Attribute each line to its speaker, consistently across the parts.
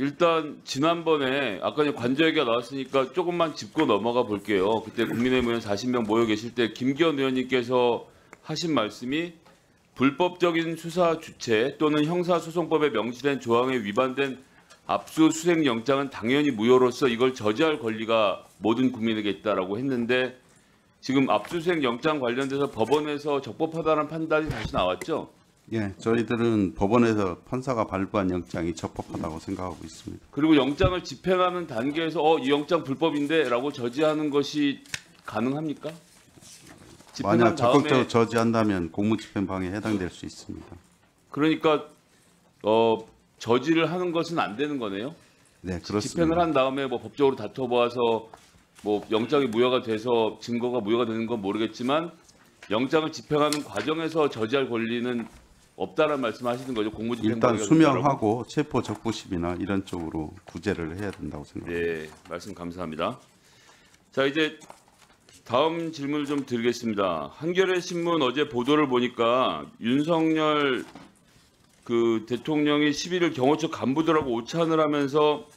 Speaker 1: 일단 지난번에 아까 이제 관저 얘기가 나왔으니까 조금만 짚고 넘어가 볼게요. 그때 국민의힘 의원 40명 모여 계실 때 김기현 의원님께서 하신 말씀이 불법적인 수사 주체 또는 형사소송법에 명시된 조항에 위반된 압수수색 영장은 당연히 무효로서 이걸 저지할 권리가 모든 국민에게 있다라고 했는데 지금 압수수색 영장 관련돼서 법원에서 적법하다는 판단이 다시 나왔죠?
Speaker 2: 예, 저희들은 법원에서 판사가 발부한 영장이 적법하다고 생각하고 있습니다.
Speaker 1: 그리고 영장을 집행하는 단계에서 이 영장 불법인데라고 저지하는 것이 가능합니까?
Speaker 2: 만약 적극적으로 저지한다면 공무집행방해에 해당될 수 있습니다.
Speaker 1: 그러니까 저지를 하는 것은 안 되는 거네요.
Speaker 2: 네, 그렇습니다.
Speaker 1: 집행을 한 다음에 뭐 법적으로 다퉈보아서 뭐 영장이 무효가 돼서 증거가 무효가 되는 건 모르겠지만 영장을 집행하는 과정에서 저지할 권리는 없다라는 말씀하시는 거죠. 공무집행
Speaker 2: 일단 수명하고 체포 적부심이나 이런 쪽으로 구제를 해야 된다고 생각합니다.
Speaker 1: 네, 말씀 감사합니다. 자, 이제 다음 질문을 좀 드리겠습니다. 한겨레 신문 어제 보도를 보니까 윤석열 대통령이 11일 경호처 간부들하고 오찬을 하면서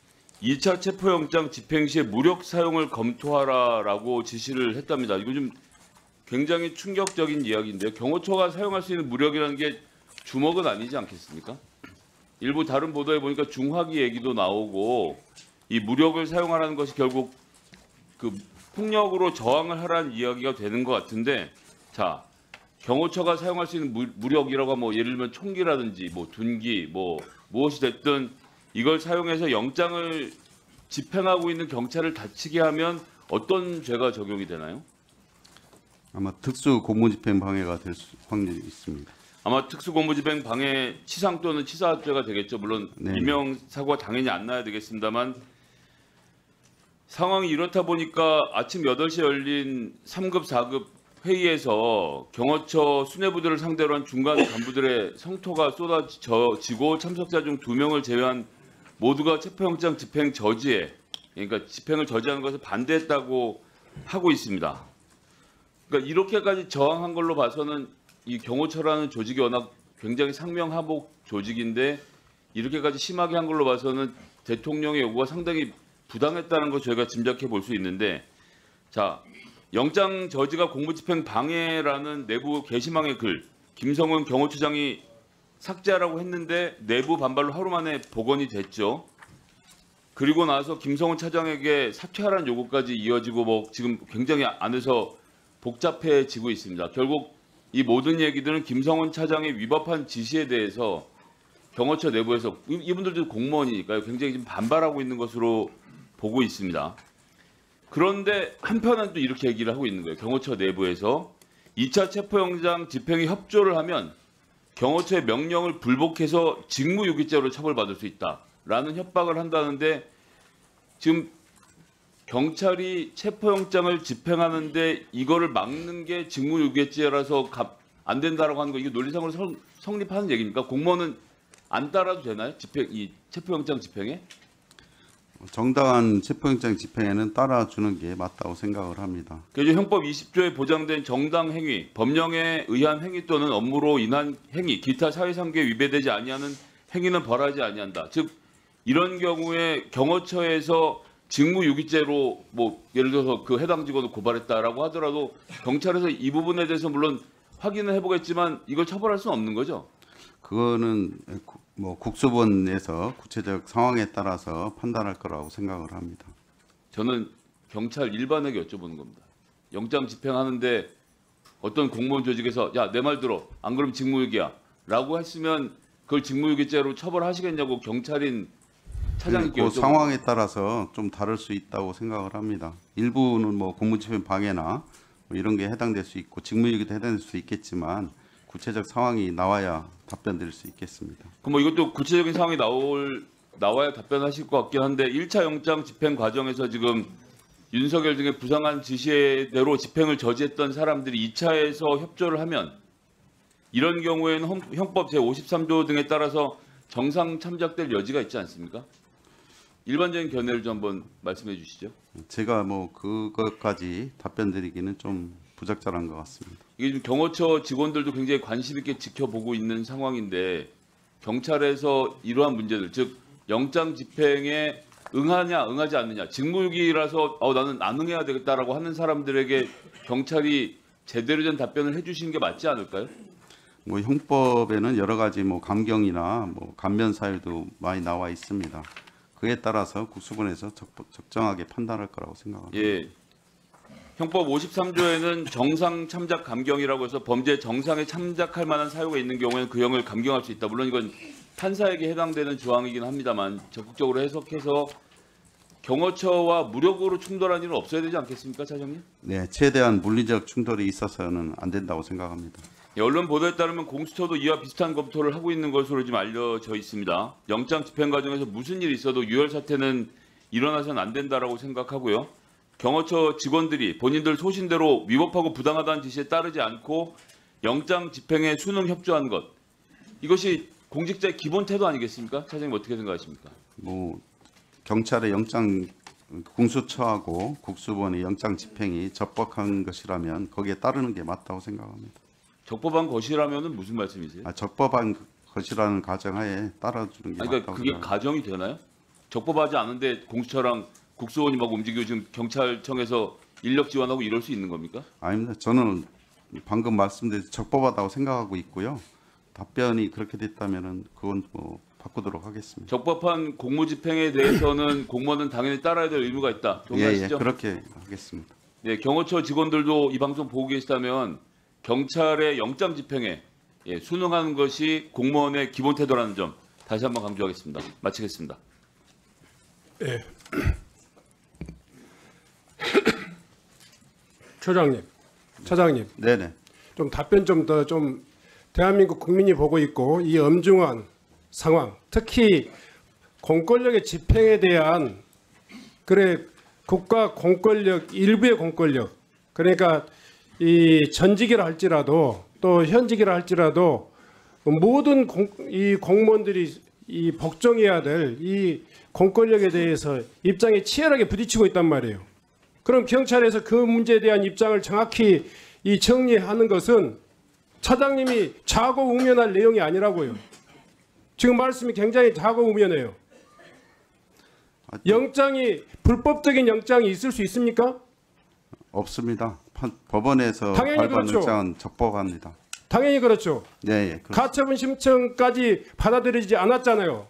Speaker 1: 2차 체포영장 집행 시에 무력 사용을 검토하라라고 지시를 했답니다. 이거 좀 굉장히 충격적인 이야기인데요. 경호처가 사용할 수 있는 무력이라는 게 주먹은 아니지 않겠습니까? 일부 다른 보도에 보니까 중화기 얘기도 나오고 이 무력을 사용하라는 것이 결국 폭력으로 저항을 하라는 이야기가 되는 것 같은데, 자, 경호처가 사용할 수 있는 무력이라고 하면 예를 들면 총기라든지 둔기 무엇이 됐든 이걸 사용해서 영장을 집행하고 있는 경찰을 다치게 하면 어떤 죄가 적용이 되나요?
Speaker 2: 아마 특수 공무집행방해가 될 확률이 있습니다.
Speaker 1: 아마 특수공무집행 방해 치상 또는 치사죄가 되겠죠. 물론
Speaker 2: 네.
Speaker 1: 인명사고가 당연히 안 나야 되겠습니다만 상황이 이렇다 보니까 아침 8시에 열린 3급, 4급 회의에서 경호처 수뇌부들을 상대로 한 중간 간부들의 성토가 쏟아지고 참석자 중 2명을 제외한 모두가 체포영장 집행 저지에, 그러니까 집행을 저지하는 것을 반대했다고 하고 있습니다. 그러니까 이렇게까지 저항한 걸로 봐서는 이 경호처라는 조직이 워낙 굉장히 상명하복 조직인데 이렇게까지 심하게 한 걸로 봐서는 대통령의 요구가 상당히 부당했다는 걸 저희가 짐작해 볼 수 있는데, 자, 영장 저지가 공무집행 방해라는 내부 게시망의 글 김성훈 경호처장이 삭제하라고 했는데 내부 반발로 하루 만에 복원이 됐죠. 그리고 나서 김성훈 차장에게 사퇴하라는 요구까지 이어지고 지금 굉장히 안에서 복잡해지고 있습니다. 결국 이 모든 얘기들은 김성훈 차장의 위법한 지시에 대해서 경호처 내부에서 이분들도 공무원이니까요. 굉장히 지금 반발하고 있는 것으로 보고 있습니다. 그런데 한편은 또 이렇게 얘기를 하고 있는 거예요. 경호처 내부에서 2차 체포영장 집행에 협조를 하면 경호처의 명령을 불복해서 직무유기죄로 처벌받을 수 있다라는 협박을 한다는데 지금 경찰이 체포영장을 집행하는데 이거를 막는 게 직무유기죄라서 안 된다라고 하는 거 이게 논리상으로 성립하는 얘기입니까? 공무원은 안 따라도 되나요? 이 체포영장 집행에?
Speaker 2: 정당한 체포영장 집행에는 따라주는 게 맞다고 생각을 합니다.
Speaker 1: 그래서 형법 20조에 보장된 정당 행위, 법령에 의한 행위 또는 업무로 인한 행위, 기타 사회상규에 위배되지 아니하는 행위는 벌하지 아니한다. 즉 이런 경우에 경호처에서 직무유기죄로 예를 들어서 해당 직원을 고발했다라고 하더라도 경찰에서 이 부분에 대해서 물론 확인을 해보겠지만 이걸 처벌할 수는 없는 거죠.
Speaker 2: 그거는 국수본에서 구체적 상황에 따라서 판단할 거라고 생각을 합니다.
Speaker 1: 저는 경찰 일반에게 여쭤보는 겁니다. 영장 집행하는데 어떤 공무원 조직에서 야, 내 말 들어. 안 그러면 직무유기야. 라고 했으면 그걸 직무유기죄로 처벌하시겠냐고 경찰인 차장님께
Speaker 2: 그
Speaker 1: 여쭤보는
Speaker 2: 상황에 따라서 좀 다를 수 있다고 생각을 합니다. 일부는 공무집행 방해나 이런 게 해당될 수 있고 직무유기도 해당될 수 있겠지만 구체적 상황이 나와야 답변드릴 수 있겠습니다.
Speaker 1: 그럼 이것도 구체적인 상황이 나와야 답변하실 것 같긴 한데 1차 영장 집행 과정에서 지금 윤석열 등의 부당한 지시대로 집행을 저지했던 사람들이 2차에서 협조를 하면 이런 경우에는 형법 제53조 등에 따라서 정상 참작될 여지가 있지 않습니까? 일반적인 견해를 좀 한번 말씀해 주시죠.
Speaker 2: 제가 그것까지 답변드리기는 좀 부적절한 것 같습니다.
Speaker 1: 이게 지금 경호처 직원들도 굉장히 관심 있게 지켜보고 있는 상황인데 경찰에서 이러한 문제들, 즉 영장 집행에 응하냐 응하지 않느냐, 직무유기라서 나는 안 응해야 되겠다라고 하는 사람들에게 경찰이 제대로 된 답변을 해주시는 게 맞지 않을까요?
Speaker 2: 뭐 형법에는 여러 가지 뭐 감경이나 뭐 감면 사유도 많이 나와 있습니다. 그에 따라서 국수본에서 적정하게 판단할 거라고 생각합니다.
Speaker 1: 예. 형법 53조에는 정상 참작 감경이라고 해서 범죄 정상에 참작할 만한 사유가 있는 경우에는 그 형을 감경할 수 있다. 물론 이건 판사에게 해당되는 조항이긴 합니다만 적극적으로 해석해서 경호처와 무력으로 충돌한 일은 없어야 되지 않겠습니까, 차장님?
Speaker 2: 네, 최대한 물리적 충돌이 있어서는 안 된다고 생각합니다.
Speaker 1: 예, 언론 보도에 따르면 공수처도 이와 비슷한 검토를 하고 있는 것으로 지금 알려져 있습니다. 영장 집행 과정에서 무슨 일이 있어도 유혈 사태는 일어나서는 안 된다라고 생각하고요. 경호처 직원들이 본인들 소신대로 위법하고 부당하다는 지시에 따르지 않고 영장 집행에 순응 협조한 것, 이것이 공직자의 기본 태도 아니겠습니까? 차장님 어떻게 생각하십니까?
Speaker 2: 뭐 경찰의 영장 공수처하고 국수본의 영장 집행이 적법한 것이라면 거기에 따르는 게 맞다고 생각합니다.
Speaker 1: 적법한 것이라면은 무슨 말씀이세요?
Speaker 2: 적법한 것이라는 가정하에 따라주는 게
Speaker 1: 그러니까
Speaker 2: 맞다고
Speaker 1: 그게
Speaker 2: 생각합니다.
Speaker 1: 가정이 되나요? 적법하지 않은데 공수처랑 국수원이 막 움직이고 지금 경찰청에서 인력 지원하고 이럴 수 있는 겁니까?
Speaker 2: 아닙니다. 저는 방금 말씀드린 적법하다고 생각하고 있고요. 답변이 그렇게 됐다면은 그건 뭐 바꾸도록 하겠습니다.
Speaker 1: 적법한 공무집행에 대해서는 공무원은 당연히 따라야 될 의무가 있다.
Speaker 2: 예,
Speaker 1: 동의하시죠?
Speaker 2: 그렇게 하겠습니다.
Speaker 1: 네, 경호처 직원들도 이 방송 보고 계시다면 경찰의 영장 집행에 순응하는 것이 공무원의 기본 태도라는 점 다시 한번 강조하겠습니다. 마치겠습니다.
Speaker 3: 예. 차장님,
Speaker 2: 네네.
Speaker 3: 좀 답변 좀 더 좀 대한민국 국민이 보고 있고 이 엄중한 상황, 특히 공권력의 집행에 대한 국가 공권력 일부의 공권력, 그러니까 이 전직이라 할지라도 또 현직이라 할지라도 모든 이 공무원들이 이 복종해야 될 이 공권력에 대해서 입장이 치열하게 부딪히고 있단 말이에요. 그럼 경찰에서 그 문제에 대한 입장을 정확히 이 정리하는 것은 차장님이 좌고우면할 내용이 아니라고요. 지금 말씀이 굉장히 좌고우면해요. 영장이 불법적인 영장이 있을 수 있습니까?
Speaker 2: 없습니다. 법원에서
Speaker 3: 당연히
Speaker 2: 발부한
Speaker 3: 그렇죠.
Speaker 2: 영장은 적법합니다.
Speaker 3: 당연히 그렇죠.
Speaker 2: 네, 예,
Speaker 3: 가처분 신청까지 받아들이지 않았잖아요.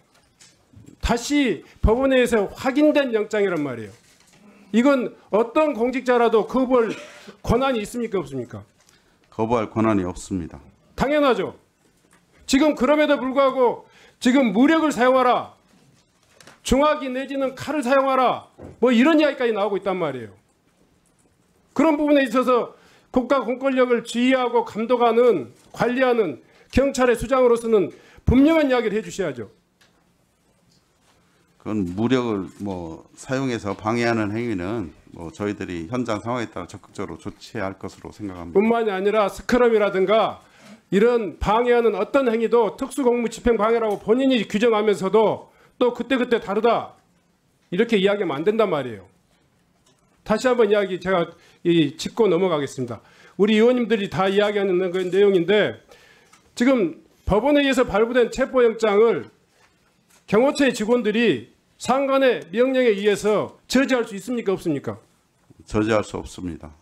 Speaker 3: 다시 법원에 의해서 확인된 영장이란 말이에요. 이건 어떤 공직자라도 거부할 권한이 있습니까, 없습니까?
Speaker 2: 거부할 권한이 없습니다.
Speaker 3: 당연하죠. 지금 그럼에도 불구하고 지금 무력을 사용하라, 중화기 내지는 칼을 사용하라, 뭐 이런 이야기까지 나오고 있단 말이에요. 그런 부분에 있어서 국가 공권력을 지휘하고 감독하는, 관리하는 경찰의 수장으로서는 분명한 이야기를 해주셔야죠.
Speaker 2: 그건 무력을 뭐 사용해서 방해하는 행위는 뭐 저희들이 현장 상황에 따라 적극적으로 조치할 것으로 생각합니다.
Speaker 3: 뿐만이 아니라 스크럼이라든가 이런 방해하는 어떤 행위도 특수공무집행 방해라고 본인이 규정하면서도 또 그때그때 다르다, 이렇게 이야기하면 안 된단 말이에요. 다시 한번 이야기 제가 짚고 넘어가겠습니다. 우리 의원님들이 다 이야기하는 그 내용인데, 지금 법원에 의해서 발부된 체포영장을 경호처의 직원들이 상관의 명령에 의해서 저지할 수 있습니까, 없습니까?
Speaker 2: 저지할 수 없습니다.